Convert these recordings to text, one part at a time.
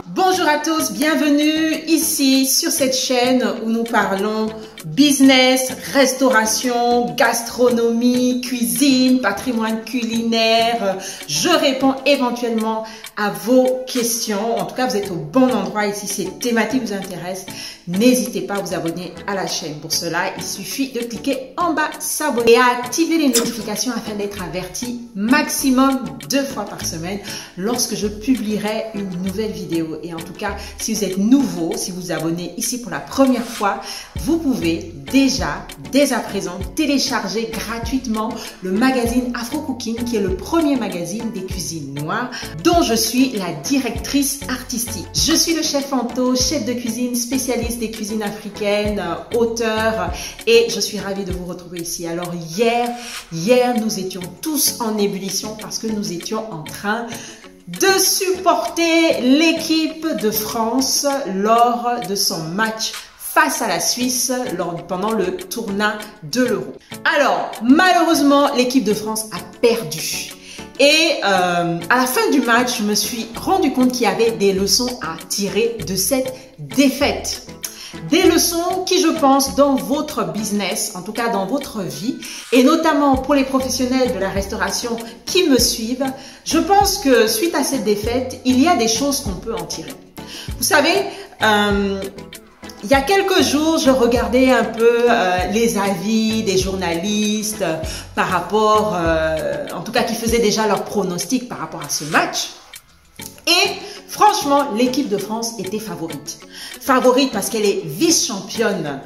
Bonjour à tous, bienvenue ici sur cette chaîne où nous parlons business, restauration, gastronomie, cuisine, patrimoine culinaire. Je réponds éventuellement à vos questions. En tout cas, vous êtes au bon endroit ici. Si ces thématiques vous intéressent, n'hésitez pas à vous abonner à la chaîne. Pour cela, il suffit de cliquer en bas s'abonner et à activer les notifications afin d'être averti maximum 2 fois par semaine lorsque je publierai une nouvelle vidéo. Et en tout cas, si vous êtes nouveau, si vous vous abonnez ici pour la première fois, vous pouvez déjà, dès à présent, télécharger gratuitement le magazine Afro Cooking, qui est le premier magazine des cuisines noires, dont je suis la directrice artistique. Je suis le chef Anto, chef de cuisine, spécialiste des cuisines africaines, auteur, et je suis ravie de vous retrouver ici. Alors hier, nous étions tous en ébullition parce que nous étions en train de supporter l'équipe de France lors de son match face à la Suisse pendant le tournoi de l'Euro. Alors, malheureusement, l'équipe de France a perdu. Et à la fin du match, je me suis rendu compte qu'il y avait des leçons à tirer de cette défaite. Des leçons qui, je pense, dans votre business, en tout cas dans votre vie, et notamment pour les professionnels de la restauration qui me suivent, je pense que suite à cette défaite, il y a des choses qu'on peut en tirer. Vous savez, il y a quelques jours, je regardais un peu les avis des journalistes par rapport, en tout cas qui faisaient déjà leurs pronostics par rapport à ce match. Et franchement, l'équipe de France était favorite. Favorite parce qu'elle est vice-championne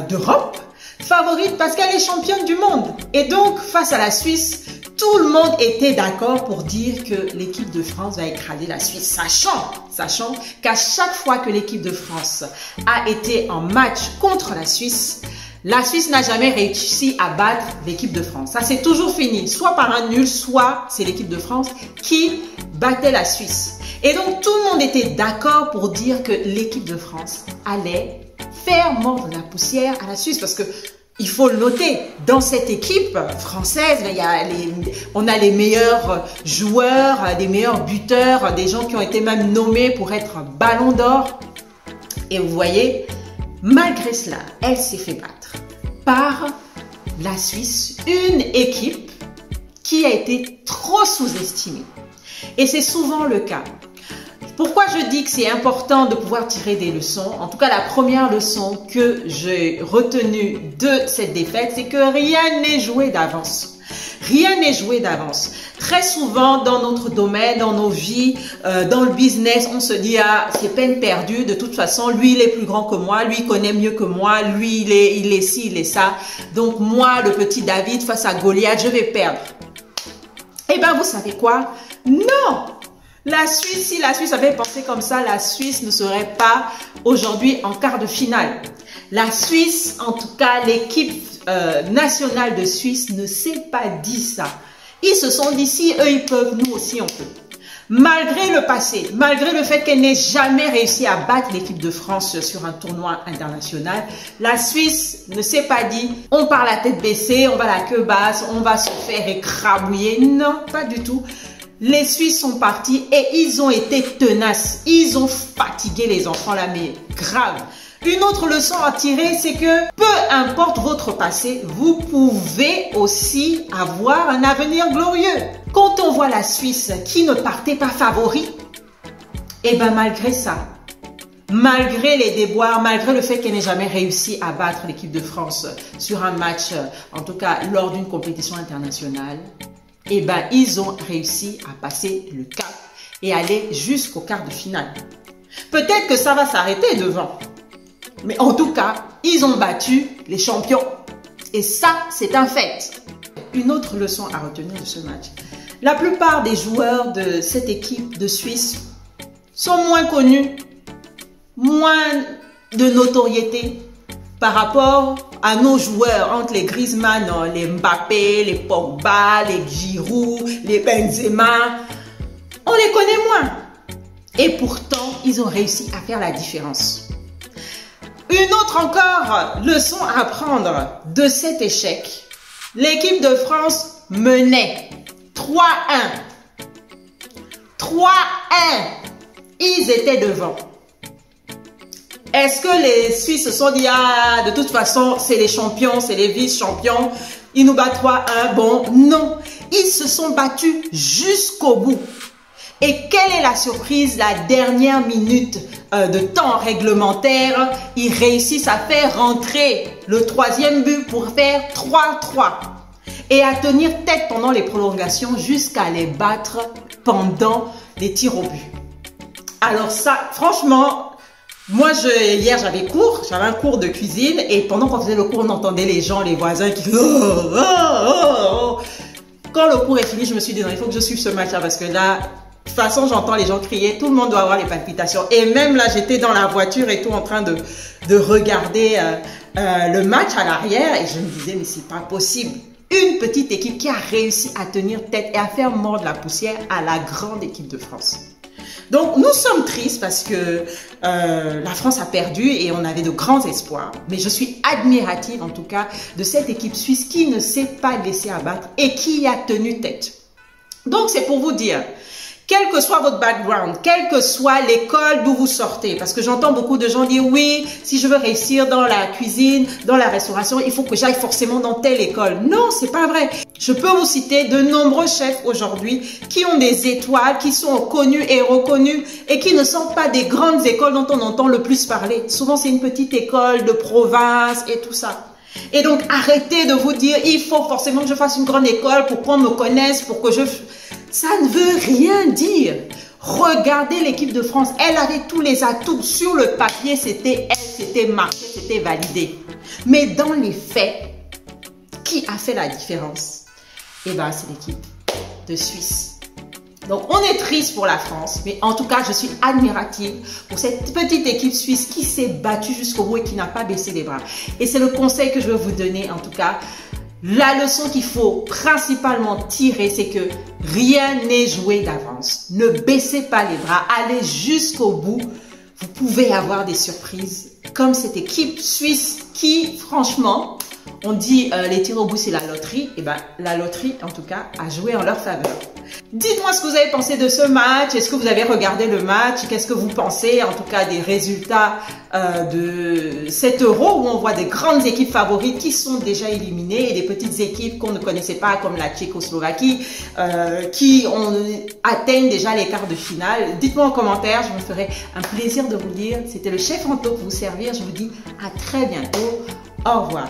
d'Europe. Favorite parce qu'elle est championne du monde. Et donc, face à la Suisse, tout le monde était d'accord pour dire que l'équipe de France va écraser la Suisse, sachant qu'à chaque fois que l'équipe de France a été en match contre la Suisse n'a jamais réussi à battre l'équipe de France. Ça s'est toujours fini, soit par un nul, soit c'est l'équipe de France qui battait la Suisse. Et donc tout le monde était d'accord pour dire que l'équipe de France allait faire mordre la poussière à la Suisse, parce que il faut le noter, dans cette équipe française, on a les meilleurs joueurs, les meilleurs buteurs, des gens qui ont été même nommés pour être ballon d'or. Et vous voyez, malgré cela, elle s'est fait battre par la Suisse, une équipe qui a été trop sous-estimée. Et c'est souvent le cas. Pourquoi je dis que c'est important de pouvoir tirer des leçons? En tout cas, la première leçon que j'ai retenue de cette défaite, c'est que rien n'est joué d'avance. Rien n'est joué d'avance. Très souvent, dans notre domaine, dans nos vies, dans le business, on se dit, ah, c'est peine perdue. De toute façon, lui, il est plus grand que moi. Lui, il connaît mieux que moi. Lui, il est ci, il est ça. Donc, moi, le petit David, face à Goliath, je vais perdre. Eh bien, vous savez quoi? Non! La Suisse, si la Suisse avait pensé comme ça, la Suisse ne serait pas aujourd'hui en quart de finale. La Suisse, en tout cas, l'équipe nationale de Suisse ne s'est pas dit ça. Ils se sont dit, si eux ils peuvent, nous aussi on peut. Malgré le passé, malgré le fait qu'elle n'ait jamais réussi à battre l'équipe de France sur un tournoi international, la Suisse ne s'est pas dit, on part la tête baissée, on va la queue basse, on va se faire écrabouiller. Non, pas du tout. Les Suisses sont partis et ils ont été tenaces. Ils ont fatigué les enfants là, mais grave. Une autre leçon à tirer, c'est que peu importe votre passé, vous pouvez aussi avoir un avenir glorieux. Quand on voit la Suisse qui ne partait pas favori, et ben malgré ça, malgré les déboires, malgré le fait qu'elle n'ait jamais réussi à battre l'équipe de France sur un match, en tout cas lors d'une compétition internationale, et ben ils ont réussi à passer le cap et aller jusqu'au quart de finale. Peut-être que ça va s'arrêter devant. Mais en tout cas, ils ont battu les champions. Et ça, c'est un fait. Une autre leçon à retenir de ce match. La plupart des joueurs de cette équipe de Suisse sont moins connus, moins de notoriété par rapport à nos joueurs, entre les Griezmann, les Mbappé, les Pogba, les Giroud, les Benzema. On les connaît moins. Et pourtant, ils ont réussi à faire la différence. Une autre encore leçon à apprendre de cet échec. L'équipe de France menait 3-1. 3-1. Ils étaient devant. Est-ce que les Suisses se sont dit, ah, de toute façon, c'est les champions, c'est les vice-champions, ils nous battent 3-1? Bon, non. Ils se sont battus jusqu'au bout. Et quelle est la surprise? La dernière minute de temps réglementaire, ils réussissent à faire rentrer le 3e but pour faire 3-3. Et à tenir tête pendant les prolongations jusqu'à les battre pendant les tirs au but. Alors ça, franchement, moi, hier, j'avais un cours de cuisine et pendant qu'on faisait le cours, on entendait les gens, les voisins qui faisaient oh, oh, oh, oh. Quand le cours est fini, je me suis dit non, il faut que je suive ce match-là parce que là, de toute façon, j'entends les gens crier, tout le monde doit avoir les palpitations. Et même là, j'étais dans la voiture et tout en train de regarder le match à l'arrière et je me disais mais c'est pas possible. Une petite équipe qui a réussi à tenir tête et à faire mordre la poussière à la grande équipe de France. Donc, nous sommes tristes parce que la France a perdu et on avait de grands espoirs. Mais je suis admirative, en tout cas, de cette équipe suisse qui ne s'est pas laissée abattre et qui a tenu tête. Donc, c'est pour vous dire, quel que soit votre background, quelle que soit l'école d'où vous sortez, parce que j'entends beaucoup de gens dire, oui, si je veux réussir dans la cuisine, dans la restauration, il faut que j'aille forcément dans telle école. Non, c'est pas vrai. Je peux vous citer de nombreux chefs aujourd'hui qui ont des étoiles, qui sont connus et reconnus et qui ne sont pas des grandes écoles dont on entend le plus parler. Souvent, c'est une petite école de province et tout ça. Et donc, arrêtez de vous dire, il faut forcément que je fasse une grande école pour qu'on me connaisse, pour que je... Ça ne veut rien dire. Regardez l'équipe de France. Elle avait tous les atouts. Sur le papier, c'était elle, c'était marqué, c'était validé. Mais dans les faits, qui a fait la différence? Eh bien, c'est l'équipe de Suisse. Donc, on est triste pour la France, mais en tout cas, je suis admirative pour cette petite équipe suisse qui s'est battue jusqu'au bout et qui n'a pas baissé les bras. Et c'est le conseil que je veux vous donner, en tout cas. La leçon qu'il faut principalement tirer, c'est que rien n'est joué d'avance. Ne baissez pas les bras, allez jusqu'au bout. Vous pouvez avoir des surprises comme cette équipe suisse qui, franchement, on dit les tirs au bout c'est la loterie. Et ben la loterie, en tout cas, a joué en leur faveur. Dites-moi ce que vous avez pensé de ce match. Est-ce que vous avez regardé le match? Qu'est-ce que vous pensez, en tout cas, des résultats de cet Euro où on voit des grandes équipes favorites qui sont déjà éliminées et des petites équipes qu'on ne connaissait pas comme la Tchécoslovaquie qui atteignent déjà les quarts de finale. Dites-moi en commentaire, je me ferai un plaisir de vous lire. C'était le chef Anto pour vous servir. Je vous dis à très bientôt. Au revoir.